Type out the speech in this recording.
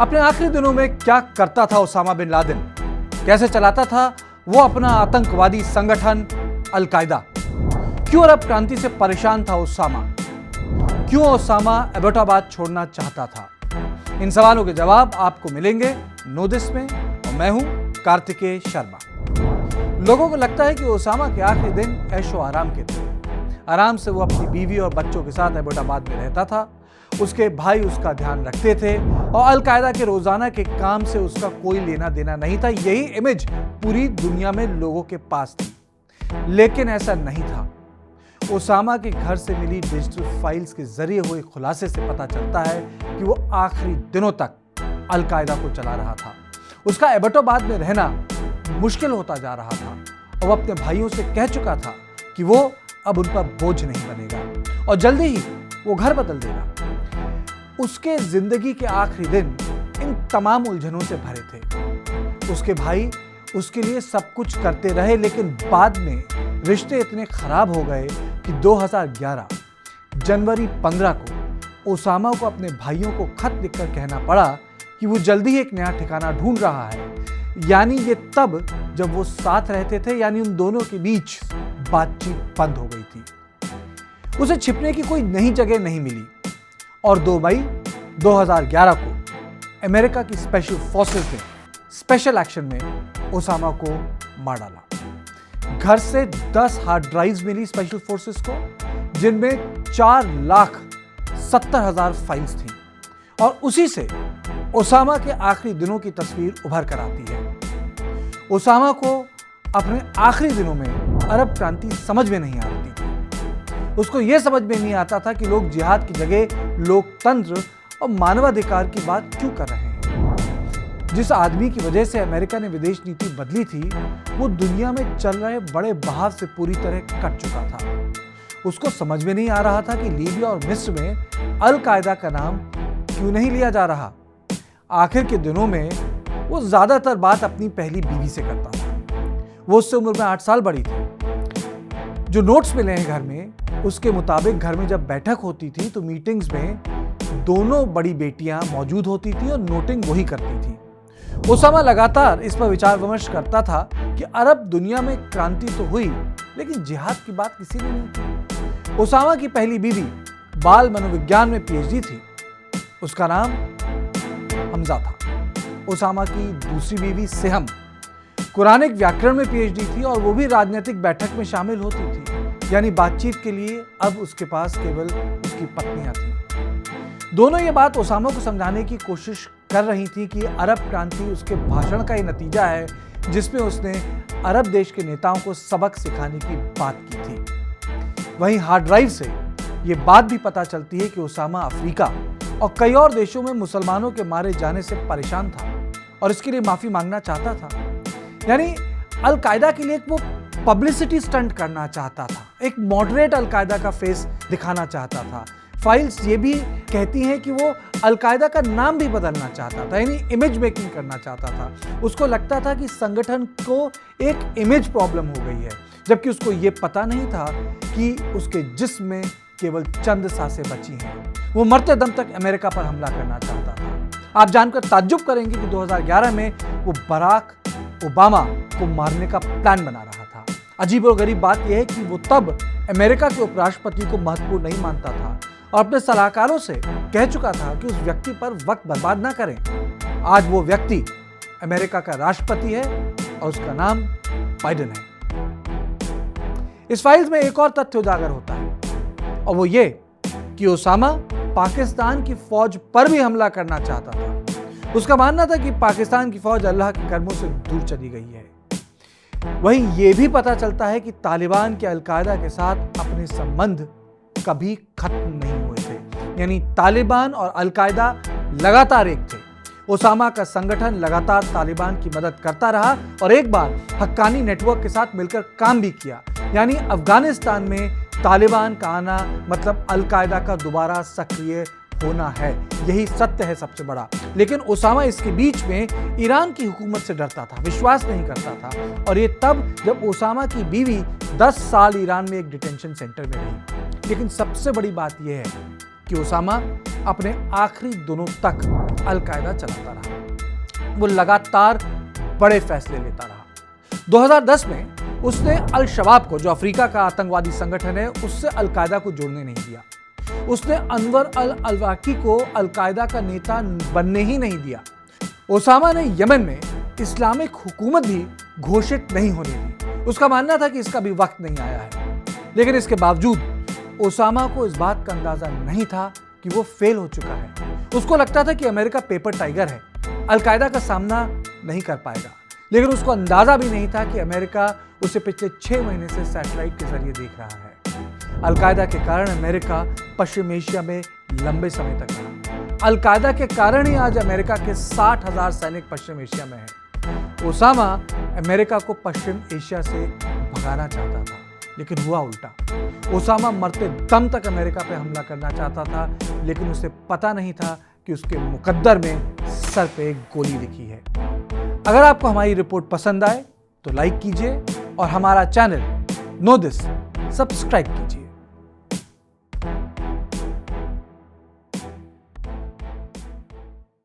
अपने आखिरी दिनों में क्या करता था ओसामा बिन लादेन, कैसे चलाता था वो अपना आतंकवादी संगठन अल-कायदा, क्यों अरब क्रांति से परेशान था ओसामा, क्यों ओसामा एबोटाबाद छोड़ना चाहता था, इन सवालों के जवाब आपको मिलेंगे नो दिस में। और मैं हूं कार्तिकेय शर्मा। लोगों को लगता है कि ओसामा के आखिरी दिन ऐशो आराम के थे। आराम से वो अपनी बीवी और बच्चों के साथ एबोटाबाद में रहता था। उसके भाई उसका ध्यान रखते थे और अल-कायदा के रोजाना के काम से उसका कोई लेना देना नहीं था। यही इमेज पूरी दुनिया में लोगों के पास थी, लेकिन ऐसा नहीं था। ओसामा के घर से मिली डिजिटल फाइल्स के जरिए हुए खुलासे से पता चलता है कि वो आखिरी दिनों तक अल-कायदा को चला रहा था। उसका एबोटाबाद में रहना मुश्किल होता जा रहा था और वो अपने भाइयों से कह चुका था कि वो अब उन पर बोझ नहीं बनेगा और जल्दी ही वो घर बदल देगा। उसके जिंदगी के आखिरी दिन इन तमाम उलझनों से भरे थे। उसके भाई उसके लिए सब कुछ करते रहे, लेकिन बाद में रिश्ते इतने खराब हो गए कि 2011 जनवरी 15 को ओसामा को अपने भाइयों को खत लिखकर कहना पड़ा कि वो जल्दी ही एक नया ठिकाना ढूंढ रहा है। यानी ये तब जब वो साथ रहते थे, यानी उन दोनों के बीच बातचीत बंद हो गई थी। उसे छिपने की कोई नई जगह नहीं मिली और 2 मई 2011 को अमेरिका की स्पेशल फोर्सेस ने स्पेशल एक्शन में ओसामा को मार डाला। घर से 10 हार्ड ड्राइव्स मिली स्पेशल फोर्सेस को, जिनमें 4,70,000 फाइल्स थी और उसी से ओसामा के आखिरी दिनों की तस्वीर उभर कर आती है। ओसामा को अपने आखिरी दिनों में अरब क्रांति समझ में नहीं आती थी। उसको यह समझ में नहीं आता था कि लोग जिहाद की जगह लोकतंत्र और मानवाधिकार की बात क्यों कर रहे हैं। जिस आदमी की वजह से अमेरिका ने विदेश नीति बदली थी, वो दुनिया में चल रहे बड़े बहाव से पूरी तरह कट चुका था। उसको समझ में नहीं आ रहा था कि लीबिया और मिस्र में अल-कायदा का नाम क्यों नहीं लिया जा रहा। आखिर के दिनों में वो ज्यादातर बात अपनी पहली बीवी से करता था। वो उससे उम्र में 8 साल बड़ी थी। जो नोट्स मिले हैं घर में, उसके मुताबिक घर में जब बैठक होती थी तो मीटिंग्स में दोनों बड़ी बेटियां मौजूद होती थी और नोटिंग वही करती थी। ओसामा लगातार इस पर विचार विमर्श करता था कि अरब दुनिया में क्रांति तो हुई, लेकिन जिहाद की बात किसी ने नहीं की। ओसामा की पहली बीवी बाल मनोविज्ञान में पीएचडी थी। उसका नाम हमजा था। ओसामा की दूसरी बीवी सेहम कुरानिक व्याकरण में पीएचडी थी और वो भी राजनीतिक बैठक में शामिल होती थी। यानी बातचीत के लिए अब उसके पास केवल उसकी पत्नियां थी। दोनों ये बात ओसामा को समझाने की कोशिश कर रही थी कि अरब क्रांति उसके भाषण का ही नतीजा है, जिसमें उसने अरब देश के नेताओं को सबक सिखाने की बात की थी। वहीं हार्ड ड्राइव से ये बात भी पता चलती है कि ओसामा अफ्रीका और कई और देशों में मुसलमानों के मारे जाने से परेशान था और इसके लिए माफी मांगना चाहता था। यानी अल-कायदा के लिए वो पब्लिसिटी स्टंट करना चाहता था, एक मॉडरेट अल-कायदा का फेस दिखाना चाहता था। फाइल्स ये भी कहती हैं कि वो अल-कायदा का नाम भी बदलना चाहता था, यानी इमेज मेकिंग करना चाहता था। उसको लगता था कि संगठन को एक इमेज प्रॉब्लम हो गई है, जबकि उसको ये पता नहीं था कि उसके जिस्म में केवल चंद सांसें बची हैं। वो मरते दम तक अमेरिका पर हमला करना चाहता था। आप जानकर ताज्जुब करेंगे कि 2011 में वो बराक ओबामा को मारने का प्लान बना रहा था। अजीब और गरीब बात यह है कि वो तब अमेरिका के उपराष्ट्रपति को महत्वपूर्ण नहीं मानता था और अपने सलाहकारों से कह चुका था कि उस व्यक्ति पर वक्त बर्बाद ना करें। आज वो व्यक्ति अमेरिका का राष्ट्रपति है और उसका नाम बाइडेन है। इस फाइल्स में एक और तथ्य उजागर होता है और वो ये कि ओसामा पाकिस्तान की फौज पर भी हमला करना चाहता था। उसका मानना था कि पाकिस्तान की फौज अल्लाह के कर्मों से दूर चली गई है। वहीं यह भी पता चलता है कि तालिबान के अल-कायदा के साथ अपने संबंध कभी खत्म नहीं हुए थे। यानी तालिबान और अल-कायदा लगातार एक थे। ओसामा का संगठन लगातार तालिबान की मदद करता रहा और एक बार हक्कानी नेटवर्क के साथ मिलकर काम भी किया। यानी अफगानिस्तान में तालिबान का आना मतलब अल-कायदा का दोबारा सक्रिय होना है। यही सत्य है सबसे बड़ा। लेकिन ओसामा इसके बीच में ईरान की हुकूमत से डरता था, विश्वास नहीं करता था। और ये तब जब ओसामा की बीवी 10 साल ईरान में एक डिटेंशन सेंटर में रही। लेकिन सबसे बड़ी बात यह है कि ओसामा अपने आखिरी दिनों तक अलकायदा चलाता रहा। वो लगातार बड़े फैसले लेता रहा। 2010 में उसने अल शबाब को, जो अफ्रीका का आतंकवादी संगठन है, उससे अलकायदा को जोड़ने नहीं दिया। उसने अनवर अल अवाकी को अलकायदा का नेता बनने ही नहीं दिया। ओसामा ने यमन में इस्लामिक हुकूमत भी घोषित नहीं होने दी। उसका मानना था कि इसका भी वक्त नहीं आया है। लेकिन इसके बावजूद ओसामा को इस बात का अंदाजा नहीं था कि वो फेल हो चुका है। उसको लगता था कि अमेरिका पेपर टाइगर है, अलकायदा का सामना नहीं कर पाएगा। लेकिन उसको अंदाजा भी नहीं था कि अमेरिका उसे पिछले 6 महीने से सैटेलाइट के जरिए देख रहा है। अलकायदा के कारण अमेरिका पश्चिम एशिया में लंबे समय तक रहा। अलकायदा के कारण ही आज अमेरिका के 60,000 सैनिक पश्चिम एशिया में हैं। ओसामा अमेरिका को पश्चिम एशिया से भगाना चाहता था, लेकिन हुआ उल्टा। ओसामा मरते दम तक अमेरिका पे हमला करना चाहता था, लेकिन उसे पता नहीं था कि उसके मुकद्दर में सर पे एक गोली लिखी है। अगर आपको हमारी रिपोर्ट पसंद आए तो लाइक कीजिए और हमारा चैनल नो दिस सब्सक्राइब कीजिए।